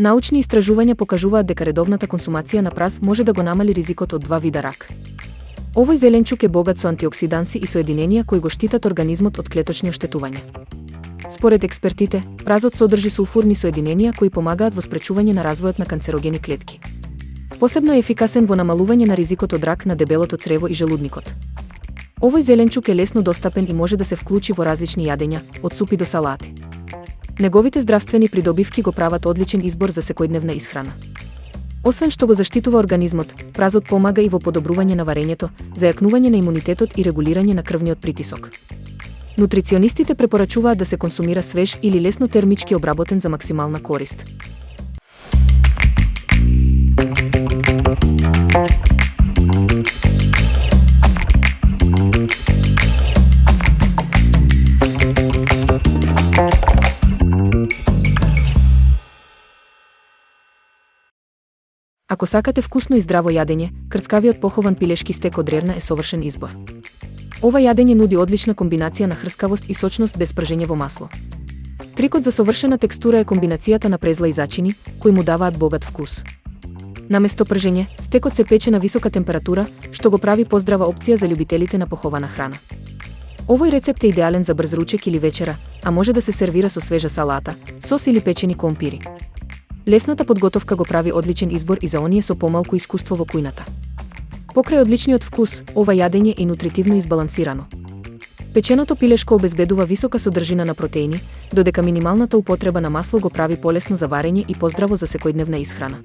Научни истражувања покажуваат дека редовната консумација на праз може да го намали ризикот од два вида рак. Овој зеленчук е богат со антиоксиданси и соединенија кои го штитат организмот од клеточни оштетувања. Според експертите, празот содржи сулфурни соединенија кои помагаат во спречување на развојот на канцерогени клетки. Посебно е ефикасен во намалување на ризикот од рак на дебелото црево и желудникот. Овој зеленчук е лесно достапен и може да се вклучи во различни јадења, од супи до салати. Неговите здравствени придобивки го прават одличен избор за секојдневна исхрана. Освен што го заштитува организмот, празот помага и во подобрување на варењето, зајакнување на имунитетот и регулирање на крвниот притисок. Нутриционистите препорачуваат да се консумира свеж или лесно термички обработен за максимална корист. Ако сакате вкусно и здраво јадење, крцкавиот похован пилешки стек од рерна е совршен избор. Ова јадење нуди одлична комбинација на хрскавост и сочност без пржење во масло. Трикот за совршена текстура е комбинацијата на презла и зачини, кои му даваат богат вкус. Наместо пржење, стекот се пече на висока температура, што го прави поздрава опција за љубителите на похована храна. Овој рецепт е идеален за брз ручек или вечера, а може да се сервира со свежа салата, сос или печени компири. Лесната подготовка го прави одличен избор и за оние со помалку искуство во кујната. Покрај одличниот вкус, ова јадење е нутритивно избалансирано. Печеното пилешко обезбедува висока содржина на протеини, додека минималната употреба на масло го прави полесно за варење и поздраво за секојдневна исхрана.